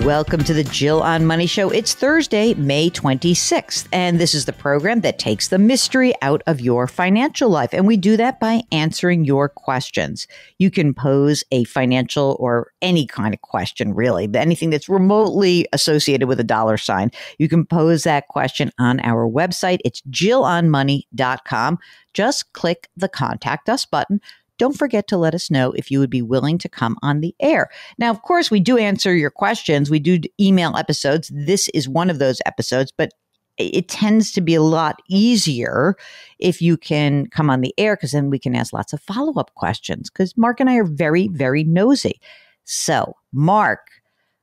Welcome to the Jill on Money Show. It's Thursday, May 26th, and this is the program that takes the mystery out of your financial life. And we do that by answering your questions. You can pose a financial or any kind of question, really, anything that's remotely associated with a dollar sign. You can pose that question on our website. It's jillonmoney.com. Just click the Contact Us button. Don't forget to let us know if you would be willing to come on the air. Now, of course, we do answer your questions. We do email episodes. This is one of those episodes, but it tends to be a lot easier if you can come on the air, because then we can ask lots of follow-up questions, because Mark and I are very, very nosy. So, Mark,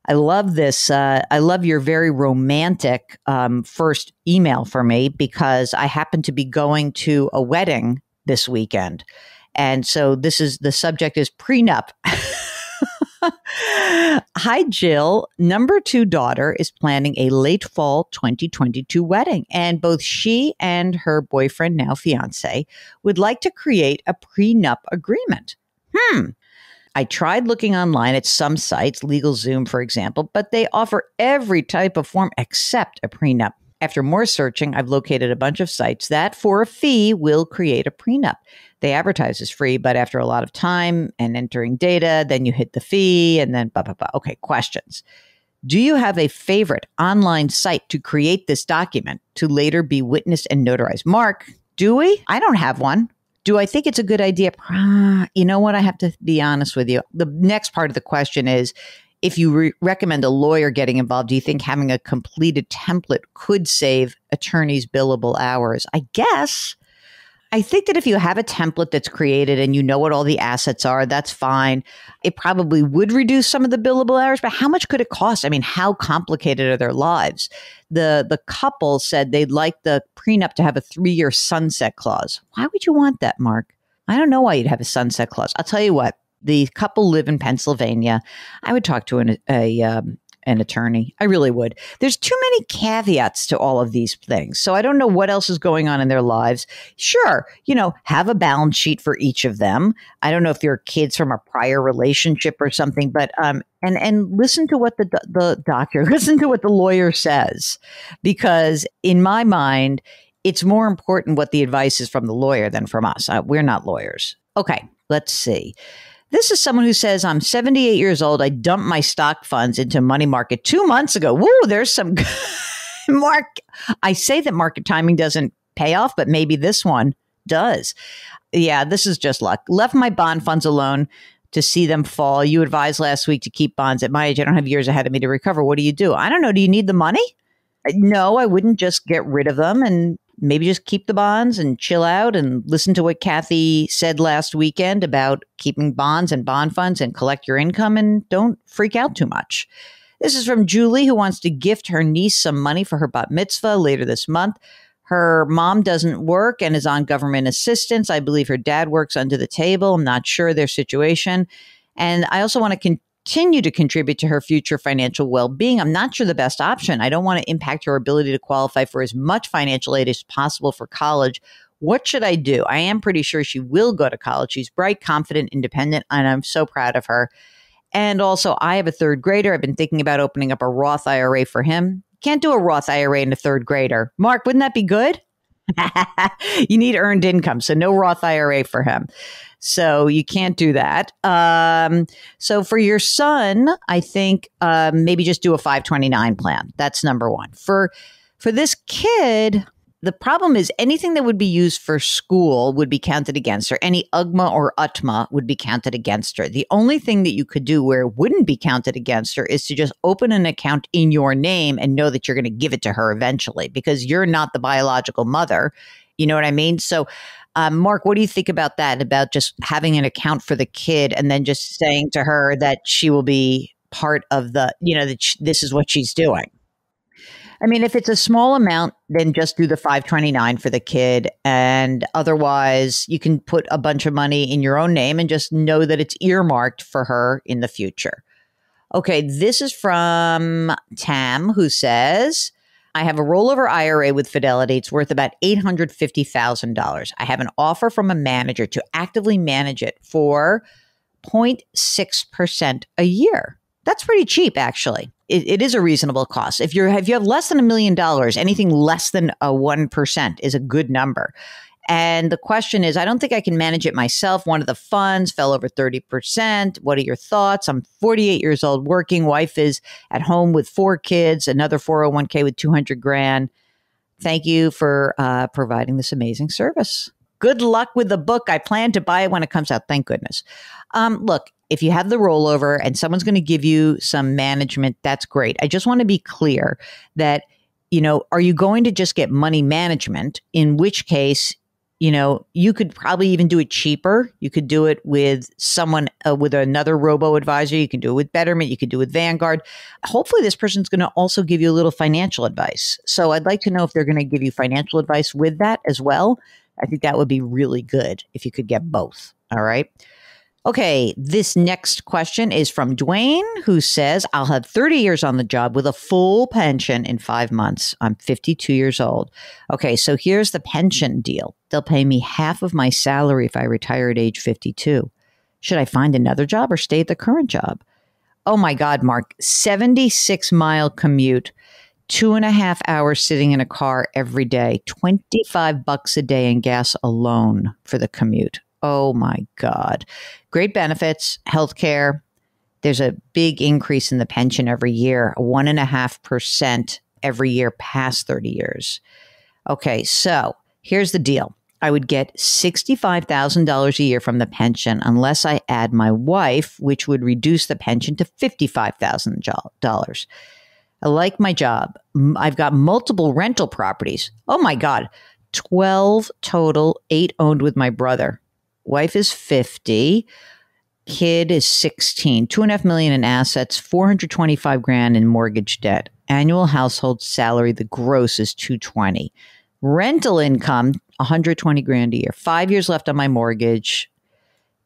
I love this. I love your very romantic first email for me, because I happen to be going to a wedding this weekend. And so the subject is Pre-Nup. Hi, Jill. Number 2 daughter is planning a late fall 2022 wedding, and both she and her boyfriend, now fiance, would like to create a Pre-Nup agreement. I tried looking online at some sites, LegalZoom, for example, but they offer every type of form except a prenup. After more searching, I've located a bunch of sites that, for a fee, will create a prenup. They advertise as free, but after a lot of time and entering data, then you hit the fee and then blah, blah, blah. Okay, questions. Do you have a favorite online site to create this document to later be witnessed and notarized? Mark, do we? I don't have one. Do I think it's a good idea? You know what? I have to be honest with you. The next part of the question is, if you recommend a lawyer getting involved, do you think having a completed template could save attorneys billable hours? I guess. I think that if you have a template that's created and you know what all the assets are, that's fine. It probably would reduce some of the billable hours, but how much could it cost? I mean, how complicated are their lives? The couple said they'd like the prenup to have a 3-year sunset clause. Why would you want that, Mark? I don't know why you'd have a sunset clause. I'll tell you what. The couple live in Pennsylvania. I would talk to an attorney. I really would. There's too many caveats to all of these things. So I don't know what else is going on in their lives. Sure, have a balance sheet for each of them. I don't know if they're kids from a prior relationship or something, but and listen to what the doctor, listen to what the lawyer says, because in my mind, it's more important what the advice is from the lawyer than from us. We're not lawyers. Okay, let's see. This is someone who says, I'm 78 years old. I dumped my stock funds into money market 2 months ago. Woo, there's some Mark. I say that market timing doesn't pay off, but maybe this one does. Yeah, this is just luck. Left my bond funds alone to see them fall. You advised last week to keep bonds. At my age, I don't have years ahead of me to recover. What do? I don't know. Do you need the money? No, I wouldn't just get rid of them and maybe just keep the bonds and chill out and listen to what Kathy said last weekend about keeping bonds and bond funds and collect your income and don't freak out too much. This is from Julie, who wants to gift her niece some money for her bat mitzvah later this month. Her mom doesn't work and is on government assistance. I believe her dad works under the table. I'm not sure their situation. And I also want to continue to contribute to her future financial well-being. I'm not sure the best option. I don't want to impact her ability to qualify for as much financial aid as possible for college. What should I do? I am pretty sure she will go to college. She's bright, confident, independent, and I'm so proud of her. And also, I have a 3rd grader. I've been thinking about opening up a Roth IRA for him. Can't do a Roth IRA in a 3rd grader. Mark, wouldn't that be good? You need earned income, so no Roth IRA for him. So you can't do that. So for your son, I think maybe just do a 529 plan. That's number one. For this kid, the problem is anything that would be used for school would be counted against her. Any UGMA or UTMA would be counted against her. The only thing that you could do where it wouldn't be counted against her is to just open an account in your name and know that you're going to give it to her eventually, because you're not the biological mother. You know what I mean? So, Mark, what do you think about that? About just having an account for the kid and then just saying to her that she will be part of the, that this is what she's doing. I mean, if it's a small amount, then just do the 529 for the kid. And otherwise, you can put a bunch of money in your own name and just know that it's earmarked for her in the future. Okay, this is from Tam, who says, I have a rollover IRA with Fidelity. It's worth about $850,000. I have an offer from a manager to actively manage it for 0.6% a year. That's pretty cheap, actually. It is a reasonable cost. If you have less than $1 million, anything less than a 1% is a good number. And the question is, I don't think I can manage it myself. One of the funds fell over 30%. What are your thoughts? I'm 48 years old, working. Wife is at home with 4 kids, another 401k with 200 grand. Thank you for providing this amazing service. Good luck with the book. I plan to buy it when it comes out. Thank goodness. Look, if you have the rollover and someone's going to give you some management, that's great. I just want to be clear that, are you going to just get money management? In which case, you could probably even do it cheaper. You could do it with someone, with another robo-advisor. You can do it with Betterment. You could do it with Vanguard. Hopefully this person's going to also give you a little financial advice. So I'd like to know if they're going to give you financial advice with that as well. I think that would be really good if you could get both. All right. Okay, this next question is from Dwayne, who says, I'll have 30 years on the job with a full pension in 5 months. I'm 52 years old. Okay, so here's the pension deal. They'll pay me half of my salary if I retire at age 52. Should I find another job or stay at the current job? Oh my God, Mark, 76-mile commute, 2.5 hours sitting in a car every day, $25 a day in gas alone for the commute. Oh my God. Great benefits, healthcare. There's a big increase in the pension every year, 1.5% every year past 30 years. Okay, so here's the deal. I would get $65,000 a year from the pension unless I add my wife, which would reduce the pension to $55,000. I like my job. I've got multiple rental properties. Oh my God, 12 total, 8 owned with my brother. Wife is 50. Kid is 16. $2.5 million in assets, 425 grand in mortgage debt. Annual household salary, the gross is 220. Rental income, 120 grand a year. 5 years left on my mortgage.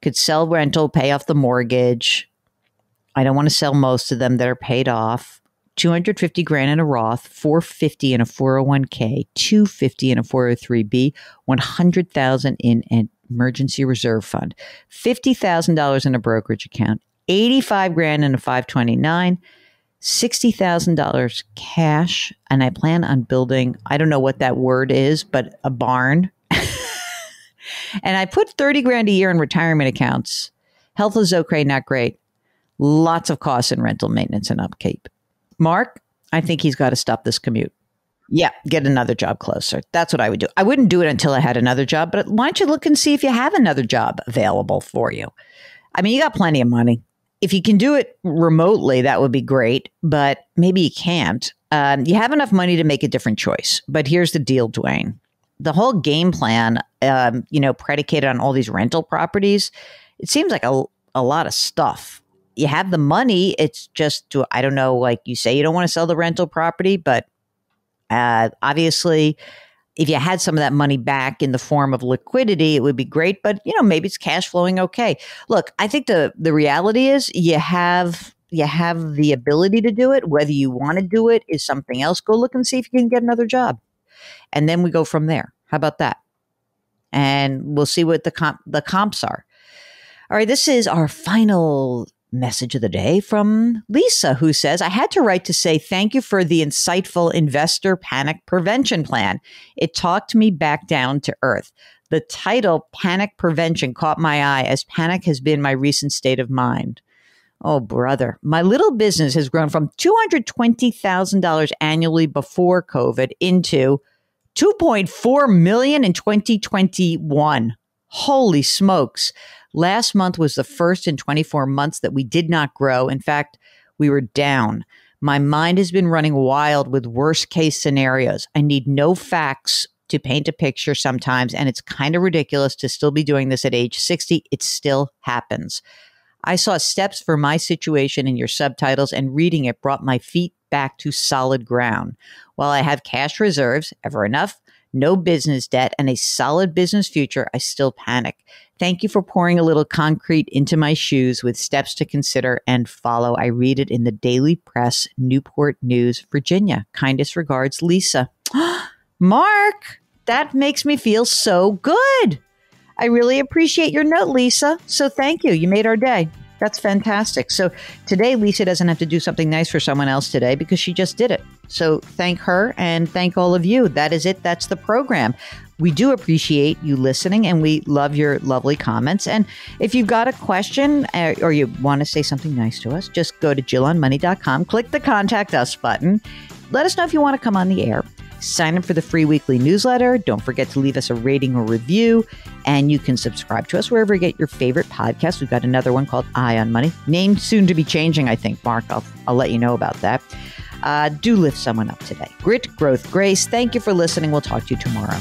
Could sell rental, pay off the mortgage. I don't want to sell most of them that are paid off. 250 grand in a Roth, 450 in a 401k, 250 in a 403b, 100,000 in an emergency reserve fund, $50,000 in a brokerage account, 85 grand in a 529, $60,000 cash. And I plan on building, I don't know what that word is, but a barn. And I put 30 grand a year in retirement accounts. Health is okay, not great. Lots of costs in rental maintenance and upkeep. Mark, I think he's got to stop this commute. Yeah, get another job closer. That's what I would do. I wouldn't do it until I had another job, but why don't you look and see if you have another job available for you? I mean, you got plenty of money. If you can do it remotely, that would be great, but maybe you can't. You have enough money to make a different choice. But here's the deal, Dwayne. The whole game plan, predicated on all these rental properties, it seems like a lot of stuff. You have the money. It's just, I don't know, like you say, you don't want to sell the rental property, but obviously, if you had some of that money back in the form of liquidity, it would be great. But, maybe it's cash flowing okay. Look, I think the reality is you have the ability to do it. Whether you want to do it is something else. Go look and see if you can get another job. And then we go from there. How about that? And we'll see what the comps are. All right, this is our final message of the day from Lisa, who says, I had to write to say thank you for the insightful investor panic prevention plan. It talked me back down to earth. The title, Panic Prevention, caught my eye as panic has been my recent state of mind. Oh, brother. My little business has grown from $220,000 annually before COVID into $2.4 million in 2021. Holy smokes. Last month was the first in 24 months that we did not grow. In fact, we were down. My mind has been running wild with worst case scenarios. I need no facts to paint a picture sometimes, and it's kind of ridiculous to still be doing this at age 60. It still happens. I saw steps for my situation in your subtitles, and reading it brought my feet back to solid ground. While I have cash reserves, ever enough, no business debt, and a solid business future, I still panic. Thank you for pouring a little concrete into my shoes with steps to consider and follow. I read it in the Daily Press, Newport News, Virginia. Kindest regards, Lisa. Mark, that makes me feel so good. I really appreciate your note, Lisa. So thank you. You made our day. That's fantastic. So today, Lisa doesn't have to do something nice for someone else today because she just did it. So thank her and thank all of you. That is it. That's the program. We do appreciate you listening and we love your lovely comments. And if you've got a question or you want to say something nice to us, just go to JillOnMoney.com, click the Contact Us button. Let us know if you want to come on the air. Sign up for the free weekly newsletter. Don't forget to leave us a rating or review. And you can subscribe to us wherever you get your favorite podcast. We've got another one called Eye on Money. Name soon to be changing, I think, Mark. I'll let you know about that. Do lift someone up today. Grit, growth, grace. Thank you for listening. We'll talk to you tomorrow.